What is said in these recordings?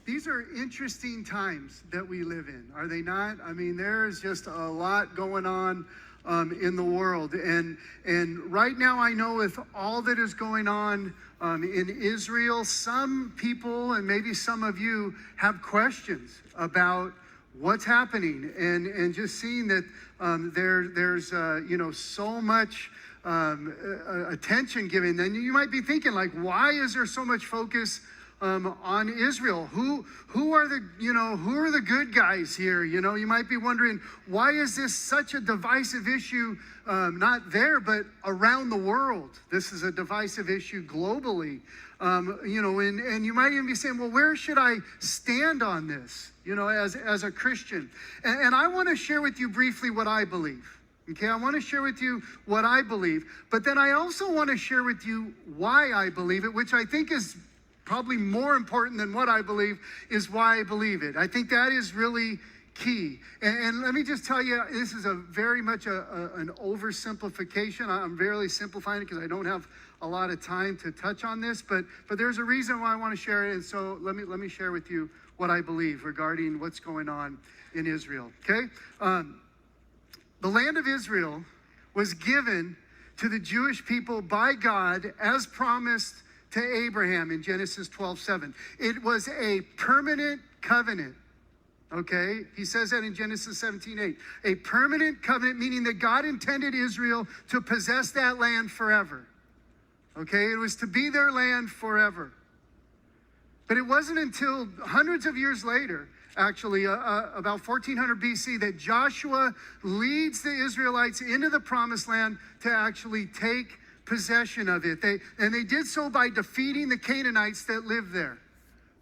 These are interesting times that we live in, are they not? I mean, there's just a lot going on in the world. And right now I know with all that is going on in Israel, some people and maybe some of you have questions about what's happening and just seeing that there's so much attention given. Then you might be thinking, like, why is there so much focus on Israel? Who are the good guys here? You might be wondering, why is this such a divisive issue, not there, but around the world? This is a divisive issue globally. And you might even be saying, well, where should I stand on this, as a Christian? And I want to share with you briefly what I believe. Okay, I want to share with you what I believe, but then I also want to share with you why I believe it, which I think is probably more important than what I believe is why I believe it. I think that is really key. And let me just tell you, this is a very much an oversimplification. I'm barely simplifying it because I don't have a lot of time to touch on this, but there's a reason why I want to share it. And so let me share with you what I believe regarding what's going on in Israel. Okay. The land of Israel was given to the Jewish people by God as promised to Abraham in Genesis 12:7. It was a permanent covenant. Okay? He says that in Genesis 17:8. A permanent covenant, meaning that God intended Israel to possess that land forever. Okay? It was to be their land forever. But it wasn't until hundreds of years later, actually, about 1400 BC, that Joshua leads the Israelites into the promised land to actually take possession of it. They did so by defeating the Canaanites that lived there.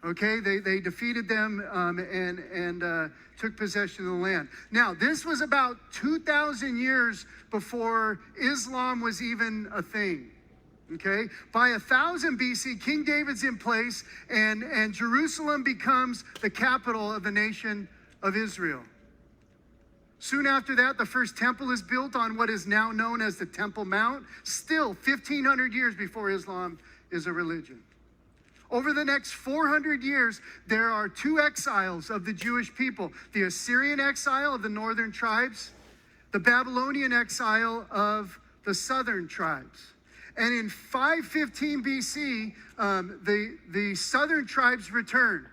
Okay, they defeated them and took possession of the land. Now, this was about 2,000 years before Islam was even a thing. Okay, by 1000 BC, King David's in place, and Jerusalem becomes the capital of the nation of Israel. Soon after that, the first temple is built on what is now known as the Temple Mount, still 1,500 years before Islam is a religion. Over the next 400 years, there are two exiles of the Jewish people: the Assyrian exile of the northern tribes, the Babylonian exile of the southern tribes. And in 515 BC, the southern tribes return.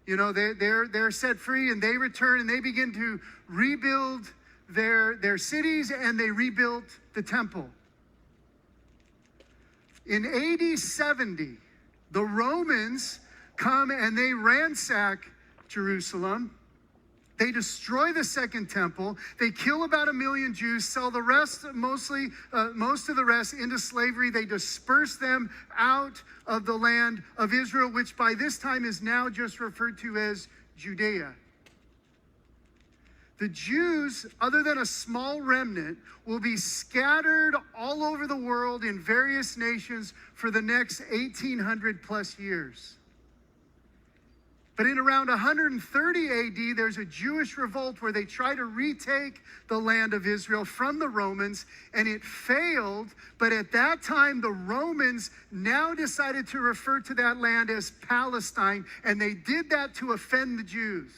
They're set free, and they return, and they begin to rebuild their cities, and they rebuilt the temple. In AD 70, the Romans come and they ransack Jerusalem. They destroy the second temple. They kill about 1 million Jews, sell the rest, most of the rest, into slavery. They disperse them out of the land of Israel, which by this time is now just referred to as Judea. The Jews, other than a small remnant, will be scattered all over the world in various nations for the next 1,800 plus years. But in around 130 AD, there's a Jewish revolt where they try to retake the land of Israel from the Romans, and it failed. But at that time, the Romans now decided to refer to that land as Palestine, and they did that to offend the Jews.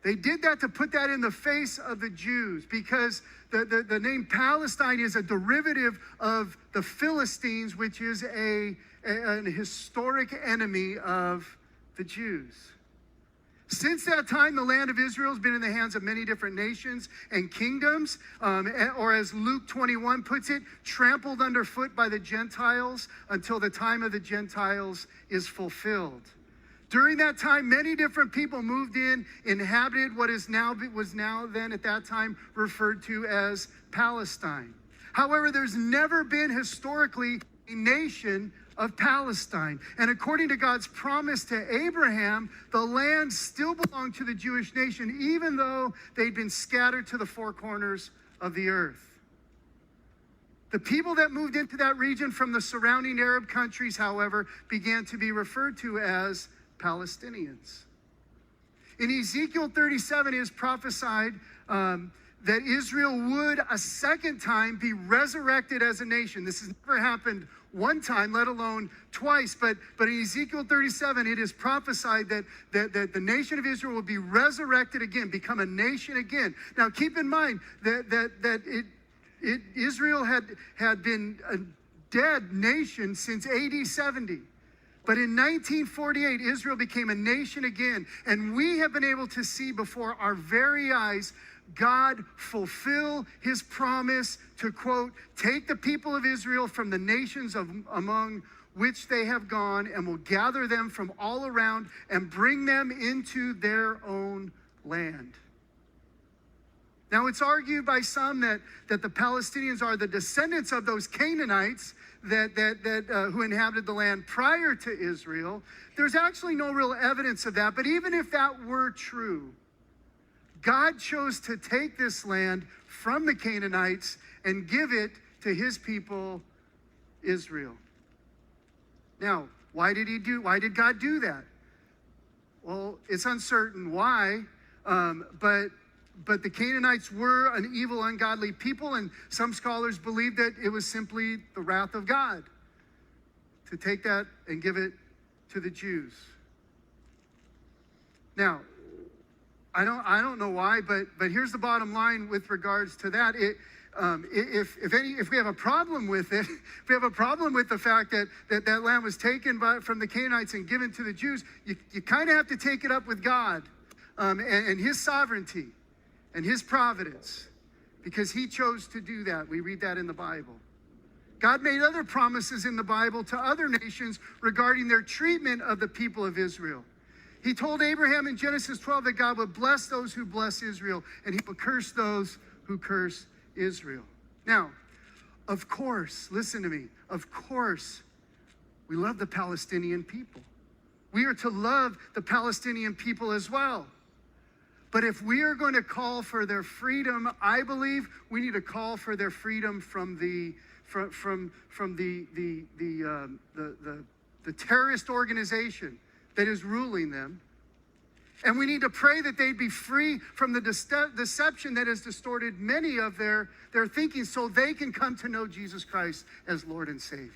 They did that to put that in the face of the Jews, because the name Palestine is a derivative of the Philistines, which is an historic enemy of the Jews. Since that time, the land of Israel has been in the hands of many different nations and kingdoms, or as Luke 21 puts it, trampled underfoot by the Gentiles until the time of the Gentiles is fulfilled. During that time, many different people moved in, inhabited what was now then at that time referred to as Palestine. However, there's never been historically a nation of Palestine. And according to God's promise to Abraham, the land still belonged to the Jewish nation, even though they'd been scattered to the four corners of the earth. The people that moved into that region from the surrounding Arab countries, however, began to be referred to as Palestinians. In Ezekiel 37, it is prophesied that Israel would a second time be resurrected as a nation. This has never happened one time, let alone twice. But in Ezekiel 37, it is prophesied that the nation of Israel will be resurrected again, become a nation again. Now, keep in mind that Israel had been a dead nation since AD 70. But in 1948, Israel became a nation again. And we have been able to see before our very eyes God fulfill his promise to, quote, take the people of Israel from the nations among which they have gone, and will gather them from all around and bring them into their own land. Now, it's argued by some that the Palestinians are the descendants of those Canaanites who inhabited the land prior to Israel. There's actually no real evidence of that, but even if that were true, God chose to take this land from the Canaanites and give it to his people, Israel. Now, why did God do that? Well, it's uncertain why, but the Canaanites were an evil, ungodly people, and some scholars believe that it was simply the wrath of God to take that and give it to the Jews. Now, I don't know why, but here's the bottom line with regards to that. If we have a problem with it, if we have a problem with the fact that land was taken from the Canaanites and given to the Jews, you kind of have to take it up with God and his sovereignty and his providence, because he chose to do that. We read that in the Bible. God made other promises in the Bible to other nations regarding their treatment of the people of Israel. He told Abraham in Genesis 12 that God would bless those who bless Israel, and he would curse those who curse Israel. Now, of course, listen to me, of course, we love the Palestinian people. We are to love the Palestinian people as well. But if we are going to call for their freedom, I believe we need to call for their freedom from the terrorist organization that is ruling them. And we need to pray that they'd be free from the deception that has distorted many of their thinking, so they can come to know Jesus Christ as Lord and Savior.